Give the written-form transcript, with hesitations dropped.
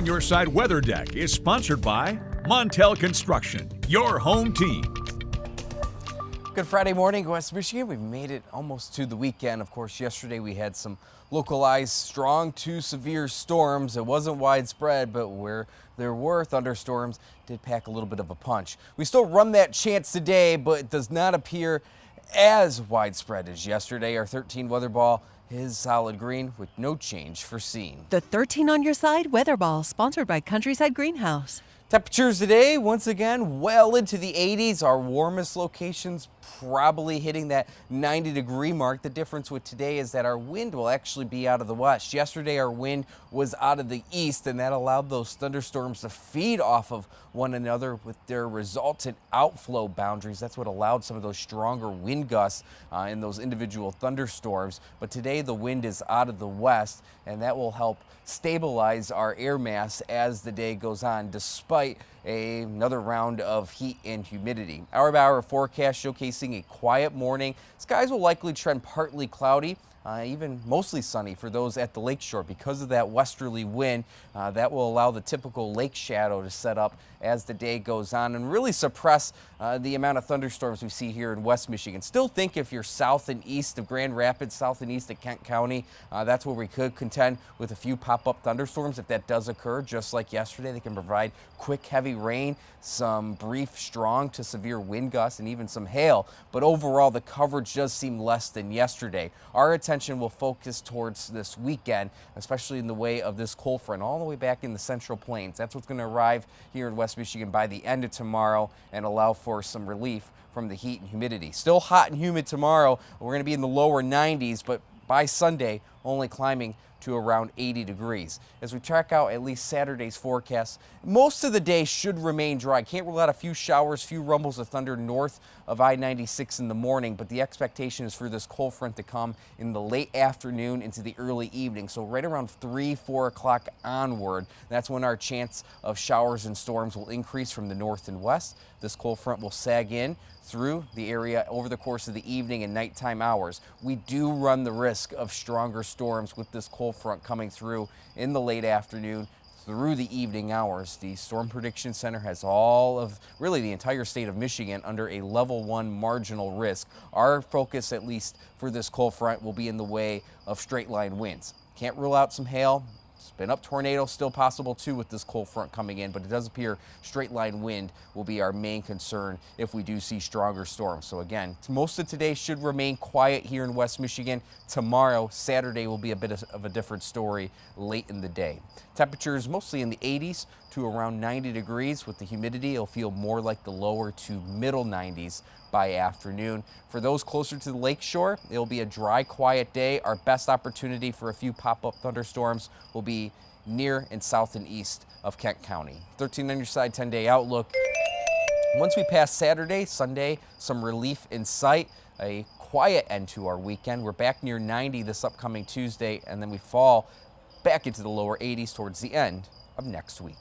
on Your Side Weather Deck is sponsored by Montel Construction, your home team. Good Friday morning, West Michigan. We've made it almost to the weekend. Of course, yesterday we had some localized strong to severe storms. It wasn't widespread, but where there were thunderstorms, did pack a little bit of a punch. We still run that chance today, but it does not appear as widespread as yesterday. Our 13 weather ball is solid green with no change foreseen. The 13 on Your Side Weather Ball, sponsored by Countryside Greenhouse. Temperatures today, once again, well into the 80s. Our warmest locations probably hitting that 90-degree mark. The difference with today is that our wind will actually be out of the west. Yesterday, our wind was out of the east, and that allowed those thunderstorms to feed off of one another with their resultant outflow boundaries. That's what allowed some of those stronger wind gusts in those individual thunderstorms. But today, the wind is out of the west, and that will help stabilize our air mass as the day goes on, despite another round of heat and humidity. Hour-by-hour forecast showcasing a quiet morning. Skies will likely trend partly cloudy, even mostly sunny for those at the lakeshore because of that westerly wind. That will allow the typical lake shadow to set up as the day goes on and really suppress the amount of thunderstorms we see here in West Michigan. Still think if you're south and east of Grand Rapids, south and east of Kent County, that's where we could contend with a few pop-up thunderstorms. If that does occur, just like yesterday, they can provide quick, heavy rain, some brief, strong to severe wind gusts, and even some hail. But overall, the coverage does seem less than yesterday. Our attention will focus towards this weekend, especially in the way of this cold front all the way back in the Central Plains. That's what's going to arrive here in West Michigan by the end of tomorrow and allow for some relief from the heat and humidity. Still hot and humid tomorrow. We're going to be in the lower 90s, but by Sunday, only climbing to around 80 degrees. As we track out at least Saturday's forecast, most of the day should remain dry. Can't rule out a few showers, few rumbles of thunder north of I-96 in the morning, but the expectation is for this cold front to come in the late afternoon into the early evening. So right around 3, 4 o'clock onward, that's when our chance of showers and storms will increase from the north and west. This cold front will sag in through the area over the course of the evening and nighttime hours. We do run the risk of stronger storms with this cold front coming through in the late afternoon through the evening hours. The Storm Prediction Center has all of, really the entire state of Michigan under a level 1 marginal risk. Our focus, at least for this cold front, will be in the way of straight line winds. Can't rule out some hail. Spin-up tornadoes still possible too with this cold front coming in, but it does appear straight line wind will be our main concern if we do see stronger storms. So again, most of today should remain quiet here in West Michigan. Tomorrow, Saturday, will be a bit of a different story late in the day. Temperatures mostly in the 80s to around 90 degrees. With the humidity, it'll feel more like the lower to middle 90s by afternoon. For those closer to the lakeshore, it'll be a dry, quiet day. Our best opportunity for a few pop-up thunderstorms will be near and south and east of Kent County. 13 on Your Side 10-day outlook. Once we pass Saturday, Sunday, some relief in sight. A quiet end to our weekend. We're back near 90 this upcoming Tuesday, and then we fall back into the lower 80s towards the end of next week.